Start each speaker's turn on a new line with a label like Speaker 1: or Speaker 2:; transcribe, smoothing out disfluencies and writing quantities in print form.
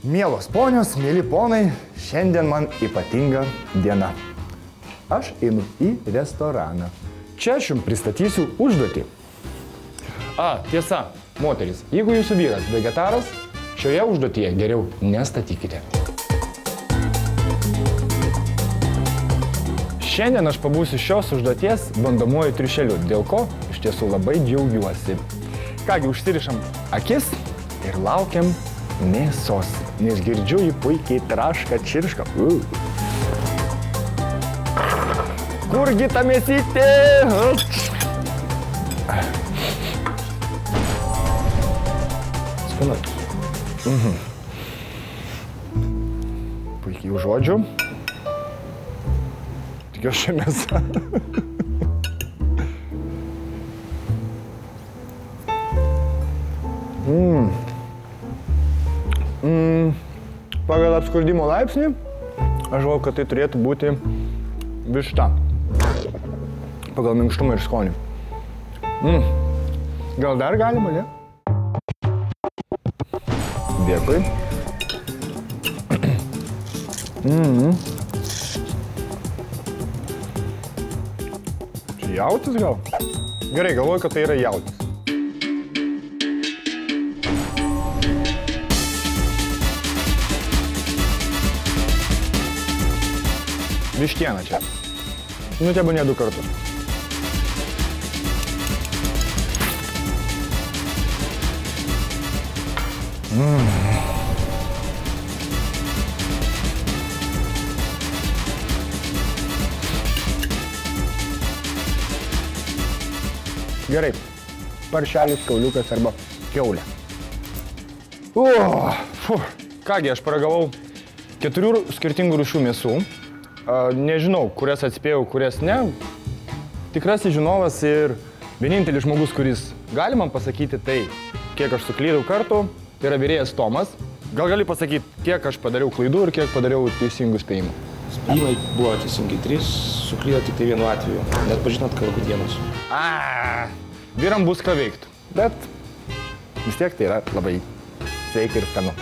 Speaker 1: Mielos ponios, mėly ponai, šiandien man ypatinga diena. Aš einu į restoraną. Čia aš jums pristatysiu užduotį. Tiesa, moteris, jeigu jūsų vyras vegetaras, šioje užduotyje geriau nestatykite. Šiandien aš pabūsiu šios užduoties bandomuoju triušeliu, dėl ko iš tiesų labai džiaugiuosi. Kągi, užsirišam akis ir laukiam mėsos, nes girdžiu jį puikiai traška, čirška. Kurgi ta mėsytė? Skanus. Puikiai užuodžiu. Tikiuosi čia mėsa. Pagal apskurdimo laipsnį, aš žinau, kad tai turėtų būti višta. Pagal minkštumą ir skonį. Gal dar galima, ne? Dėkui. Čia jautis gal? Gerai, galvoju, kad tai yra jautis. Vištiena čia. Nu, tebūnie 2 kartus. Gerai. Paršelis, kauliukas arba kiaulė. Kągi, aš paragavau 4 skirtingų rūšių mėsų. Nežinau, kurias atspėjau, kurias ne. Tikrasis žinovas ir vienintelis žmogus, kuris gali man pasakyti tai, kiek aš suklydau kartų, tai yra virėjas Tomas. Gal gali pasakyti, kiek aš padariau klaidų ir kiek padariau teisingų spėjimų?
Speaker 2: Spėjimai buvo teisingi 3, suklydo tik tai vienu atveju. Net pažinot kalakutienos.
Speaker 1: Vyram bus ką veikti, bet vis tiek tai yra labai sveika ir skanu.